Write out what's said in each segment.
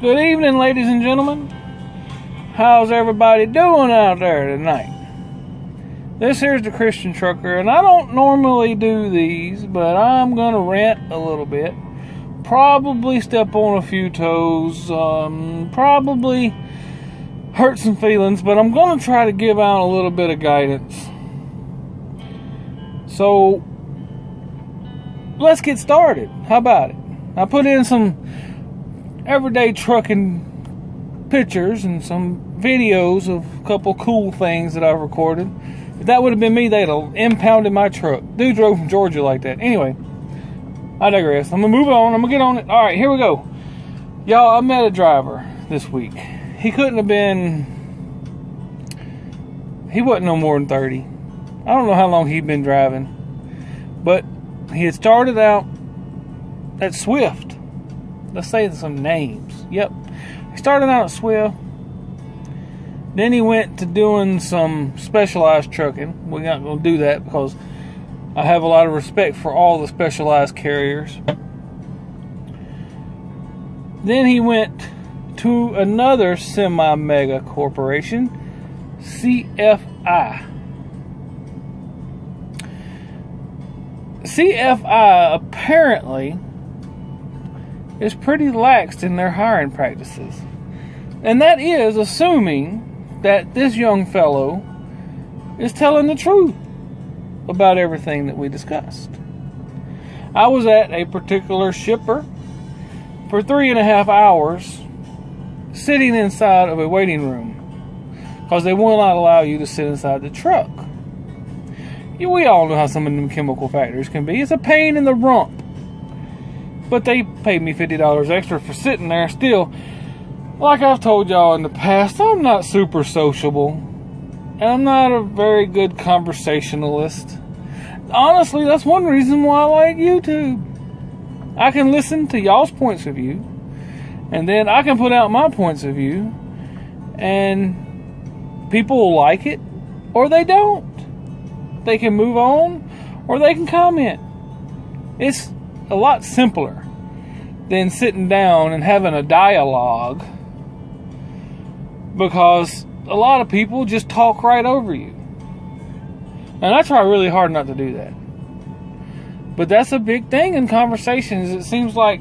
Good evening, ladies and gentlemen. How's everybody doing out there tonight? This here's the Christian Trucker, and I don't normally do these, but I'm going to rant a little bit. Probably step on a few toes, probably hurt some feelings, but I'm going to try to give out a little bit of guidance. So, let's get started. How about it? I put in some everyday trucking pictures and some videos of a couple cool things that I've recorded. If that would have been me, they'd have impounded my truck. Dude drove from Georgia like that. Anyway, I digress. I'm going to move on. I'm going to get on it. All right, here we go. Y'all, I met a driver this week. He couldn't have been... He wasn't no more than 30. I don't know how long he'd been driving. But he had started out at Swift. Let's say some names. Yep. He started out at Swift. Then he went to doing some specialized trucking. We're not going to do that because I have a lot of respect for all the specialized carriers. Then he went to another semi-mega corporation, CFI. CFI apparently is pretty lax in their hiring practices. And that is assuming that this young fellow is telling the truth about everything that we discussed. I was at a particular shipper for 3.5 hours sitting inside of a waiting room because they will not allow you to sit inside the truck. We all know how some of them chemical factories can be. It's a pain in the rump. But they paid me $50 extra for sitting there. Still, like I've told y'all in the past, I'm not super sociable. And I'm not a very good conversationalist. Honestly, that's one reason why I like YouTube. I can listen to y'all's points of view. And then I can put out my points of view. And people will like it. Or they don't. They can move on. Or they can comment. It's a lot simpler than sitting down and having a dialogue, because a lot of people just talk right over you. And I try really hard not to do that. But that's a big thing in conversations. It seems like,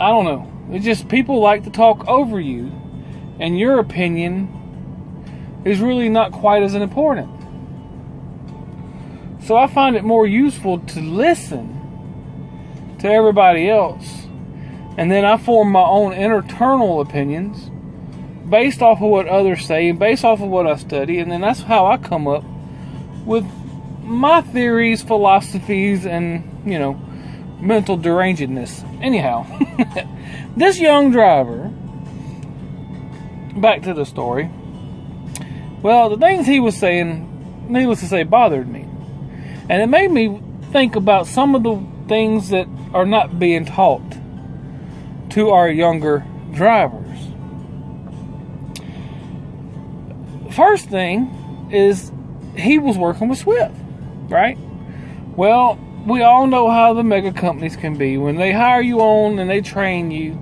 I don't know, it's just people like to talk over you, and your opinion is really not quite as important. So I find it more useful to listen to everybody else, and then I form my own internal opinions based off of what others say and based off of what I study, and then that's how I come up with my theories, philosophies, and, mental derangedness. Anyhow, this young driver, back to the story, well, the things he was saying, needless to say, bothered me. And it made me think about some of the things that are not being taught to our younger drivers. First thing is, he was working with Swift, right? Well, we all know how the mega companies can be. When they hire you on and they train you,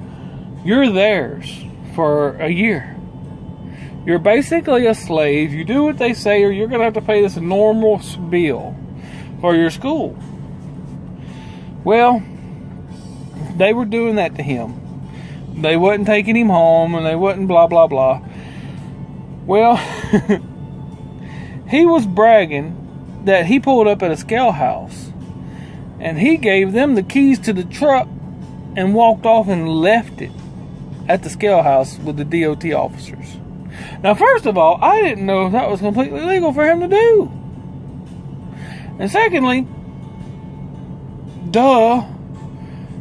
you're theirs for a year. You're basically a slave. You do what they say, or you're going to have to pay this enormous bill for your school. Well, they were doing that to him. They wasn't taking him home, and they wasn't blah, blah, blah. Well, he was bragging that he pulled up at a scale house, and he gave them the keys to the truck and walked off and left it at the scale house with the DOT officers. Now, first of all, I didn't know that was completely legal for him to do. And secondly,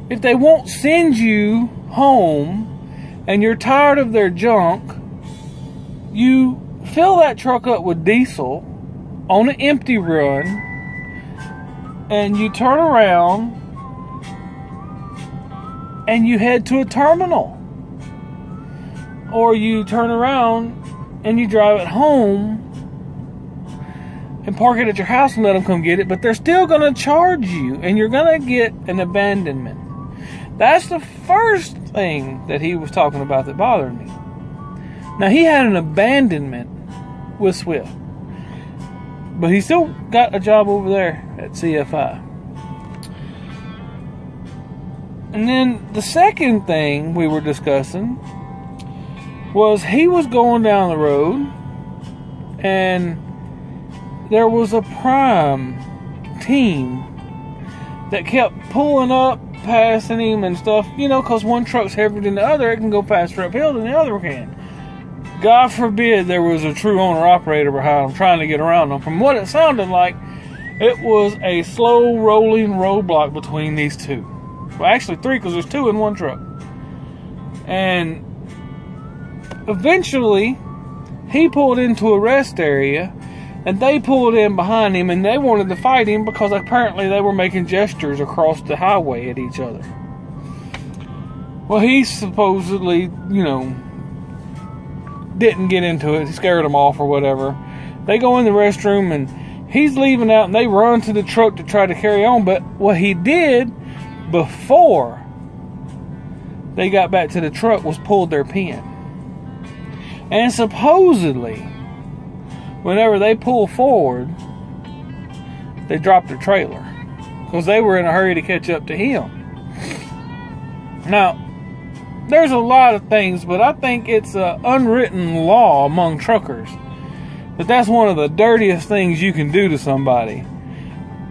if they won't send you home and you're tired of their junk, you fill that truck up with diesel on an empty run, and you turn around and you head to a terminal. Or you turn around and you drive it home and park it at your house and let them come get it, but they're still going to charge you, and you're going to get an abandonment. That's the first thing that he was talking about that bothered me. Now, he had an abandonment with Swift, but he still got a job over there at CFI. And then the second thing we were discussing was he was going down the road and there was a Prime team that kept pulling up, passing him and stuff, because one truck's heavier than the other. It can go faster uphill than the other can. God forbid there was a true owner-operator behind them trying to get around them. From what it sounded like, it was a slow-rolling roadblock between these two. Well, actually three, because there's two in one truck. And eventually, he pulled into a rest area, and they pulled in behind him, and they wanted to fight him because apparently they were making gestures across the highway at each other. Well, he supposedly, didn't get into it. He scared them off or whatever. They go in the restroom, and he's leaving out, and they run to the truck to try to carry on. But what he did before they got back to the truck was pulled their pin. And supposedly, whenever they pull forward, they dropped their trailer because they were in a hurry to catch up to him. Now, there's a lot of things, but I think it's an unwritten law among truckers that's one of the dirtiest things you can do to somebody.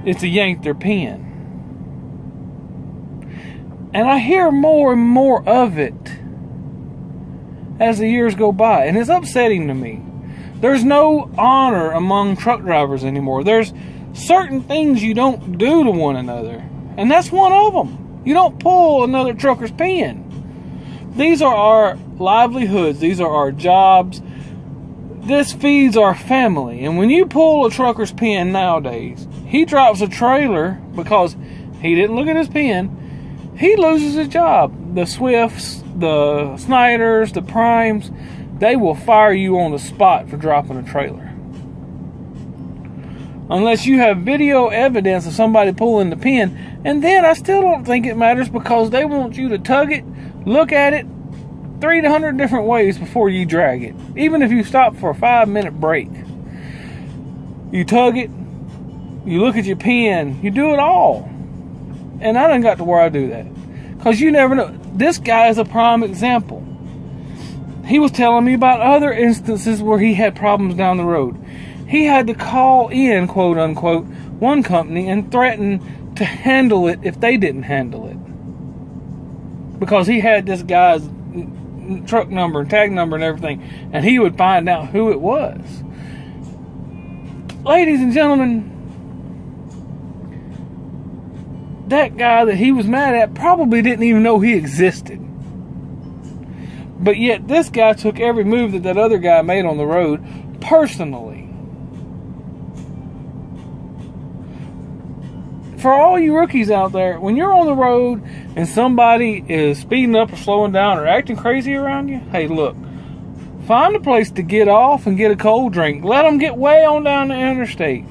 It's to yank their pin. And I hear more and more of it as the years go by, and it's upsetting to me. There's no honor among truck drivers anymore. There's certain things you don't do to one another, and that's one of them. You don't pull another trucker's pin. These are our livelihoods. These are our jobs. This feeds our family. And when you pull a trucker's pin nowadays, he drops a trailer because he didn't look at his pin. He loses his job. The Swifts, the Snyders, the Primes, they will fire you on the spot for dropping a trailer. Unless you have video evidence of somebody pulling the pin. And then I still don't think it matters because they want you to tug it, look at it 300 different ways before you drag it. Even if you stop for a 5-minute break. You tug it, you look at your pin, you do it all. And I done got to where I do that. Because you never know. This guy is a prime example. He was telling me about other instances where he had problems down the road. He had to call in, quote unquote, one company and threaten to handle it if they didn't handle it. Because he had this guy's truck number and tag number and everything. And he would find out who it was. Ladies and gentlemen, that guy that he was mad at probably didn't even know he existed. But yet this guy took every move that other guy made on the road personally. For all you rookies out there, when you're on the road and somebody is speeding up or slowing down or acting crazy around you, hey, look, find a place to get off and get a cold drink. Let them get way on down the interstate.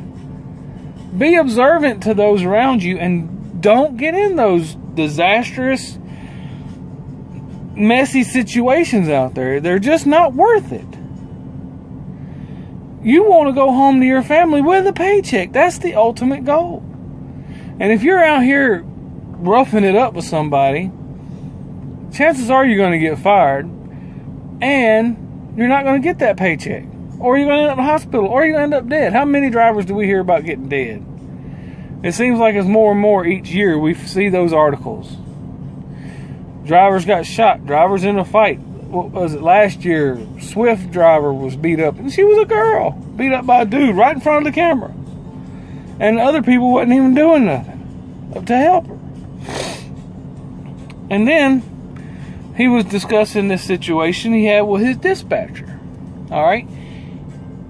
Be observant to those around you and don't get in those disastrous, messy situations out there. They're just not worth it. You want to go home to your family with a paycheck. That's the ultimate goal. And if you're out here roughing it up with somebody, chances are you're going to get fired and you're not going to get that paycheck. Or you're going to end up in the hospital, or you're going to end up dead. How many drivers do we hear about getting dead? It seems like it's more and more each year we see those articles. Drivers got shot. Drivers in a fight. What was it? Last year, Swift driver was beat up. And she was a girl. Beat up by a dude right in front of the camera. And other people wasn't even doing nothing to help her. And then he was discussing this situation he had with his dispatcher. Alright?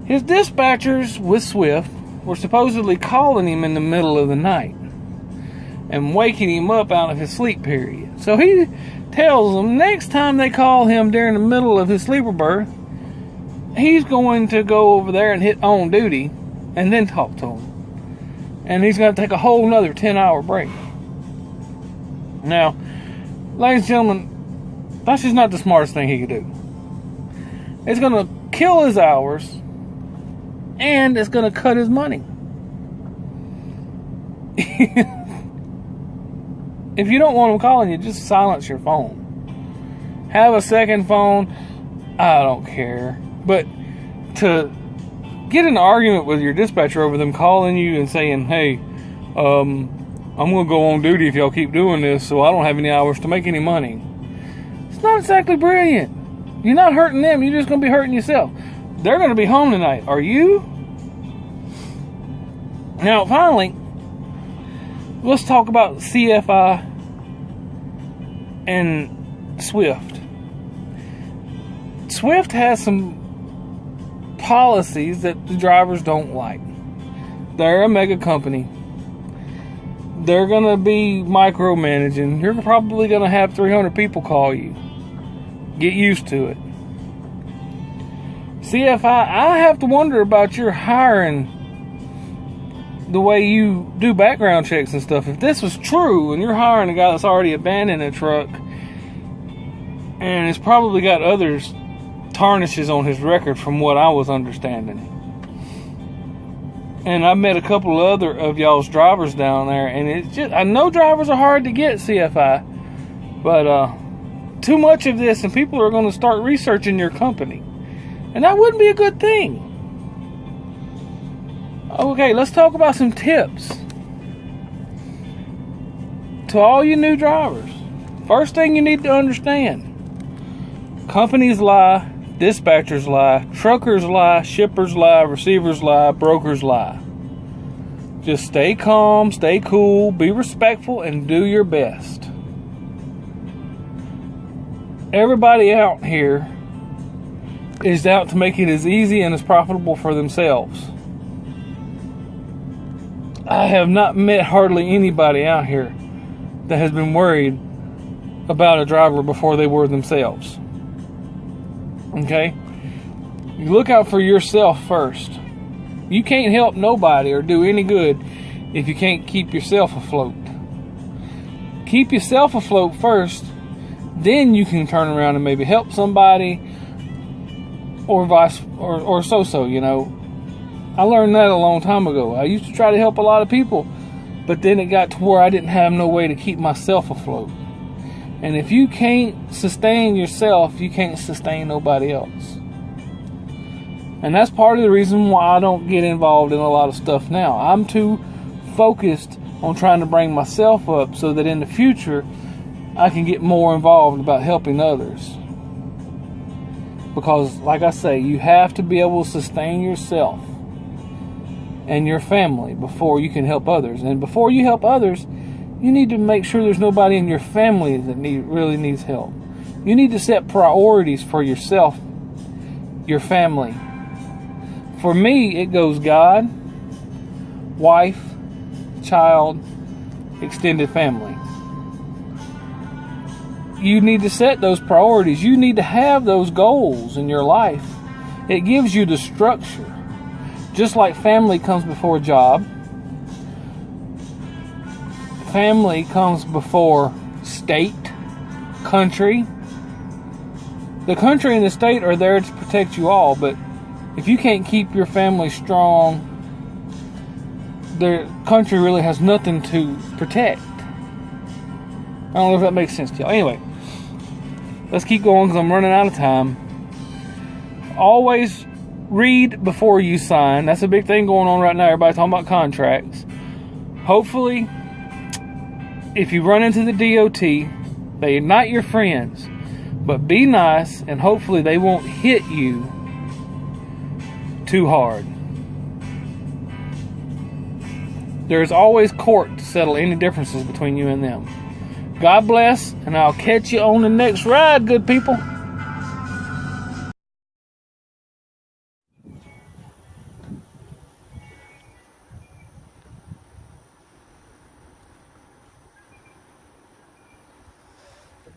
His dispatchers with Swift were supposedly calling him in the middle of the night and waking him up out of his sleep period. So he tells them next time they call him during the middle of his sleeper berth, he's going to go over there and hit on duty and then talk to him. And he's going to take a whole nother 10-hour break. Now, ladies and gentlemen, that's just not the smartest thing he could do. It's going to kill his hours, and it's going to cut his money. If you don't want him calling you, just silence your phone. Have a second phone. I don't care. But to get in an argument with your dispatcher over them calling you and saying, hey, I'm going to go on duty if y'all keep doing this, so I don't have any hours to make any money. It's not exactly brilliant. You're not hurting them. You're just going to be hurting yourself. They're going to be home tonight. Are you? Now, finally, let's talk about CFI and Swift. Swift has some policies that the drivers don't like. They're a mega company. They're going to be micromanaging. You're probably going to have 300 people call you. Get used to it. CFI, I have to wonder about your hiring, the way you do background checks and stuff. If this was true and you're hiring a guy that's already abandoned a truck and it's probably got others tarnishes on his record from what I was understanding. And I met a couple other of y'all's drivers down there, and it's just, I know drivers are hard to get, CFI, but too much of this and people are going to start researching your company, and that wouldn't be a good thing. Okay, let's talk about some tips to all you new drivers. First thing you need to understand: companies lie, dispatchers lie, truckers lie, shippers lie, receivers lie, brokers lie. Just stay calm, stay cool, be respectful, and do your best. Everybody out here is out to make it as easy and as profitable for themselves. I have not met hardly anybody out here that has been worried about a driver before they were themselves. Okay? You look out for yourself first. You can't help nobody or do any good if you can't keep yourself afloat. Keep yourself afloat first, then you can turn around and maybe help somebody or so, you know. I learned that a long time ago. I used to try to help a lot of people, but then it got to where I didn't have no way to keep myself afloat. And if you can't sustain yourself, you can't sustain nobody else. And that's part of the reason why I don't get involved in a lot of stuff now. I'm too focused on trying to bring myself up so that in the future I can get more involved about helping others. Because, like I say, you have to be able to sustain yourself and your family before you can help others. And before you help others, you need to make sure there's nobody in your family that really needs help. You need to set priorities for yourself, your family. For me, it goes God, wife, child, extended family. You need to set those priorities. You need to have those goals in your life. It gives you the structure. Just like family comes before job, family comes before state, country. The country and the state are there to protect you all, but if you can't keep your family strong, the country really has nothing to protect. I don't know if that makes sense to y'all. Anyway, let's keep going because I'm running out of time. Always read before you sign. That's a big thing going on right now. Everybody's talking about contracts. Hopefully, if you run into the DOT, they're not your friends, but be nice, and hopefully they won't hit you too hard. There's always court to settle any differences between you and them. God bless, and I'll catch you on the next ride, good people.